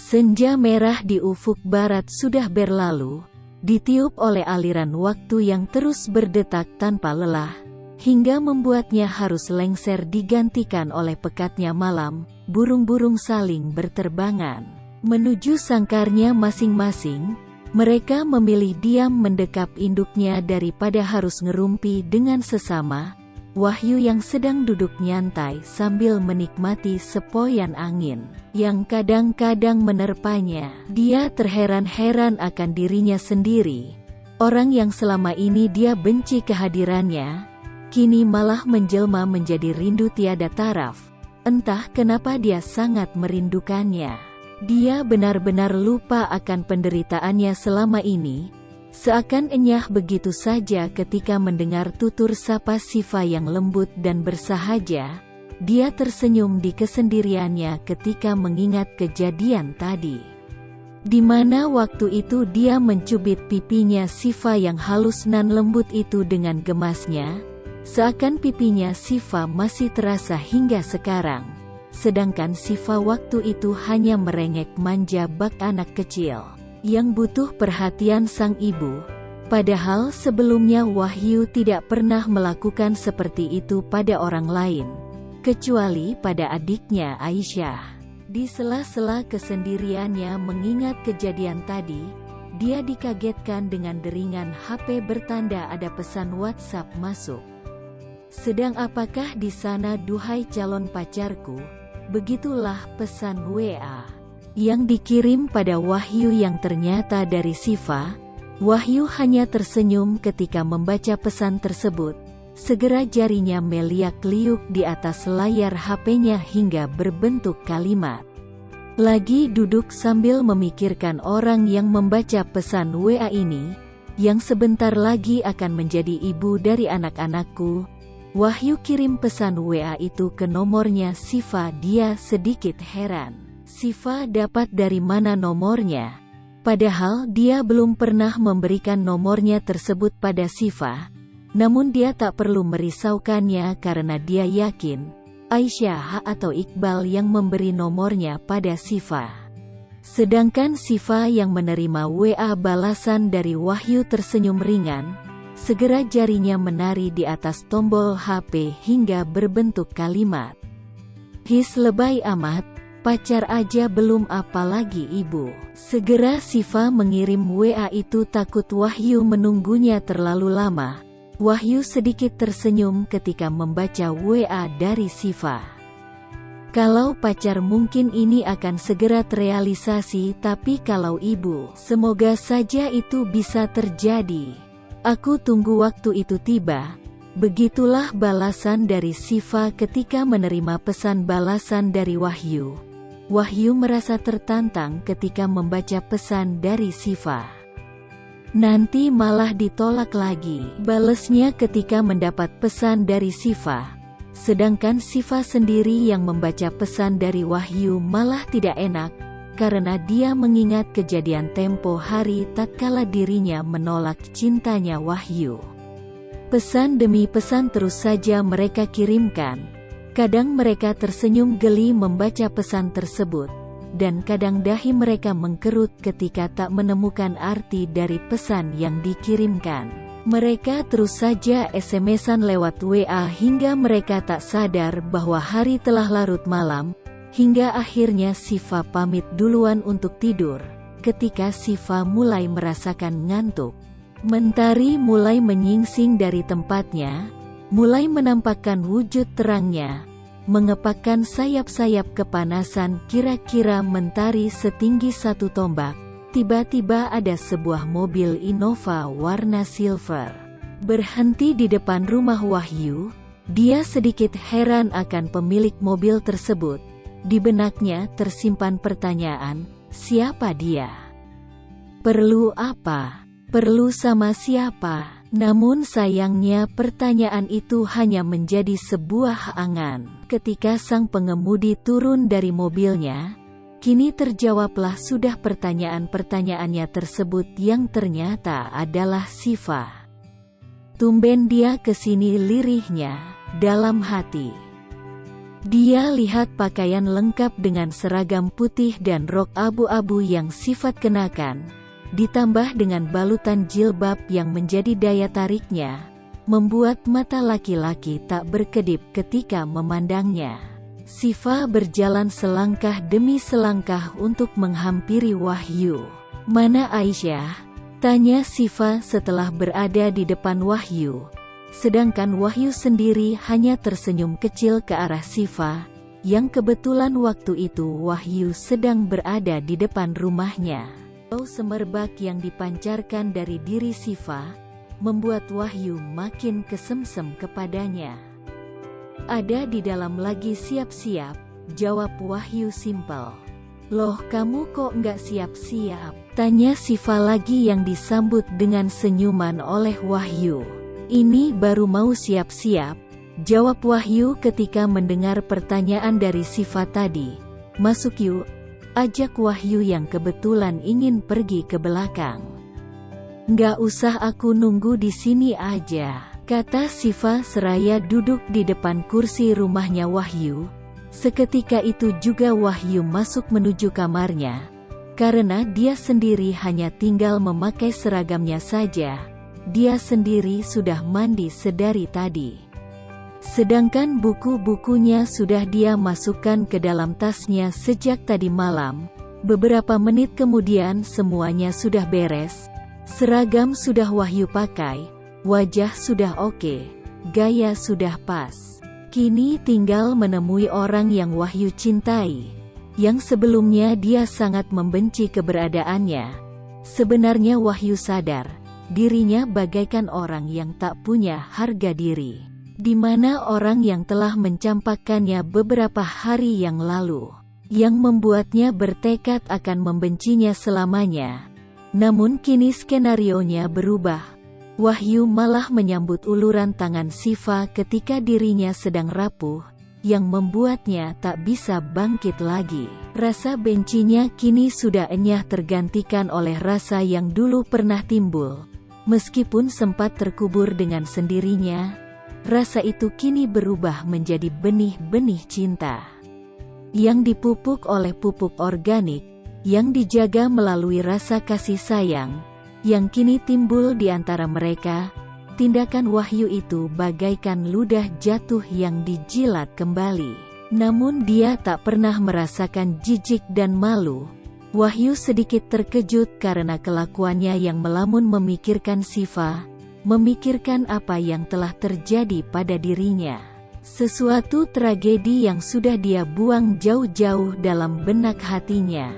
Senja merah di ufuk barat sudah berlalu, ditiup oleh aliran waktu yang terus berdetak tanpa lelah, hingga membuatnya harus lengser digantikan oleh pekatnya malam. Burung-burung saling berterbangan menuju sangkarnya masing-masing. Mereka memilih diam mendekap induknya daripada harus ngerumpi dengan sesama. Wahyu yang sedang duduk nyantai sambil menikmati sepoyan angin yang kadang-kadang menerpanya. Dia terheran-heran akan dirinya sendiri. Orang yang selama ini dia benci kehadirannya, kini malah menjelma menjadi rindu tiada taraf. Entah kenapa dia sangat merindukannya. Dia benar-benar lupa akan penderitaannya selama ini. Seakan enyah begitu saja ketika mendengar tutur sapa Siva yang lembut dan bersahaja. Dia tersenyum di kesendiriannya ketika mengingat kejadian tadi, di mana waktu itu dia mencubit pipinya Siva yang halus nan lembut itu dengan gemasnya. Seakan pipinya Siva masih terasa hingga sekarang, sedangkan Siva waktu itu hanya merengek manja bak anak kecil yang butuh perhatian sang ibu. Padahal sebelumnya Wahyu tidak pernah melakukan seperti itu pada orang lain, kecuali pada adiknya Aisyah. Di sela-sela kesendiriannya mengingat kejadian tadi, dia dikagetkan dengan deringan HP bertanda ada pesan WhatsApp masuk. "Sedang apakah di sana duhai calon pacarku?" Begitulah pesan WA yang dikirim pada Wahyu yang ternyata dari Siva. Wahyu hanya tersenyum ketika membaca pesan tersebut. Segera jarinya meliak-liuk di atas layar HP-nya hingga berbentuk kalimat. Lagi duduk sambil memikirkan orang yang membaca pesan WA ini, yang sebentar lagi akan menjadi ibu dari anak-anakku. Wahyu kirim pesan WA itu ke nomornya Siva. Dia sedikit heran. Siva dapat dari mana nomornya? Padahal dia belum pernah memberikan nomornya tersebut pada Siva. Namun dia tak perlu merisaukannya karena dia yakin Aisyah atau Iqbal yang memberi nomornya pada Siva. Sedangkan Siva yang menerima WA balasan dari Wahyu tersenyum ringan. Segera jarinya menari di atas tombol HP hingga berbentuk kalimat. "His lebay amat, pacar aja belum apalagi ibu." Segera Siva mengirim WA itu takut Wahyu menunggunya terlalu lama. Wahyu sedikit tersenyum ketika membaca WA dari Siva. "Kalau pacar mungkin ini akan segera terrealisasi, tapi kalau ibu, semoga saja itu bisa terjadi. Aku tunggu waktu itu tiba." Begitulah balasan dari Siva ketika menerima pesan balasan dari Wahyu. Wahyu merasa tertantang ketika membaca pesan dari Siva. Nanti malah ditolak lagi, balesnya ketika mendapat pesan dari Siva. Sedangkan Siva sendiri yang membaca pesan dari Wahyu malah tidak enak, karena dia mengingat kejadian tempo hari tatkala dirinya menolak cintanya Wahyu. Pesan demi pesan terus saja mereka kirimkan. Kadang mereka tersenyum geli membaca pesan tersebut, dan kadang dahi mereka mengkerut ketika tak menemukan arti dari pesan yang dikirimkan. Mereka terus saja SMS-an lewat WA hingga mereka tak sadar bahwa hari telah larut malam, hingga akhirnya Siva pamit duluan untuk tidur. Ketika Siva mulai merasakan ngantuk, mentari mulai menyingsing dari tempatnya, mulai menampakkan wujud terangnya, mengepakkan sayap-sayap kepanasan kira-kira mentari setinggi 1 tombak. Tiba-tiba ada sebuah mobil Innova warna silver berhenti di depan rumah Wahyu. Dia sedikit heran akan pemilik mobil tersebut. Di benaknya tersimpan pertanyaan, siapa dia? Perlu apa? Perlu sama siapa? Namun sayangnya pertanyaan itu hanya menjadi sebuah angan. Ketika sang pengemudi turun dari mobilnya, kini terjawablah sudah pertanyaan-pertanyaannya tersebut yang ternyata adalah Siva. "Tumben dia kesini," lirihnya dalam hati. Dia lihat pakaian lengkap dengan seragam putih dan rok abu-abu yang Sifat kenakan, ditambah dengan balutan jilbab yang menjadi daya tariknya, membuat mata laki-laki tak berkedip ketika memandangnya. Sifa berjalan selangkah demi selangkah untuk menghampiri Wahyu. "Mana Aisyah?" tanya Sifa setelah berada di depan Wahyu. Sedangkan Wahyu sendiri hanya tersenyum kecil ke arah Sifa, yang kebetulan waktu itu Wahyu sedang berada di depan rumahnya. Bau semerbak yang dipancarkan dari diri Sifa membuat Wahyu makin kesemsem kepadanya. "Ada di dalam lagi siap-siap," jawab Wahyu simpel. "Loh, kamu kok nggak siap-siap?" tanya Sifa lagi yang disambut dengan senyuman oleh Wahyu. "Ini baru mau siap-siap," jawab Wahyu ketika mendengar pertanyaan dari Sifa tadi. "Masuk yuk," ajak Wahyu yang kebetulan ingin pergi ke belakang. "Nggak usah, aku nunggu di sini aja," kata Sifa seraya duduk di depan kursi rumahnya Wahyu. Seketika itu juga Wahyu masuk menuju kamarnya, karena dia sendiri hanya tinggal memakai seragamnya saja. Dia sendiri sudah mandi sedari tadi. Sedangkan buku-bukunya sudah dia masukkan ke dalam tasnya sejak tadi malam. Beberapa menit kemudian semuanya sudah beres. Seragam sudah Wahyu pakai, wajah sudah oke, gaya sudah pas. Kini tinggal menemui orang yang Wahyu cintai, yang sebelumnya dia sangat membenci keberadaannya. Sebenarnya Wahyu sadar dirinya bagaikan orang yang tak punya harga diri, di mana orang yang telah mencampakkannya beberapa hari yang lalu, yang membuatnya bertekad akan membencinya selamanya. Namun kini skenarionya berubah. Wahyu malah menyambut uluran tangan Sifa ketika dirinya sedang rapuh, yang membuatnya tak bisa bangkit lagi. Rasa bencinya kini sudah enyah tergantikan oleh rasa yang dulu pernah timbul. Meskipun sempat terkubur dengan sendirinya, rasa itu kini berubah menjadi benih-benih cinta yang dipupuk oleh pupuk organik, yang dijaga melalui rasa kasih sayang, yang kini timbul di antara mereka. Tindakan Wahyu itu bagaikan ludah jatuh yang dijilat kembali. Namun dia tak pernah merasakan jijik dan malu. Wahyu sedikit terkejut karena kelakuannya yang melamun memikirkan Sifa, memikirkan apa yang telah terjadi pada dirinya. Sesuatu tragedi yang sudah dia buang jauh-jauh dalam benak hatinya.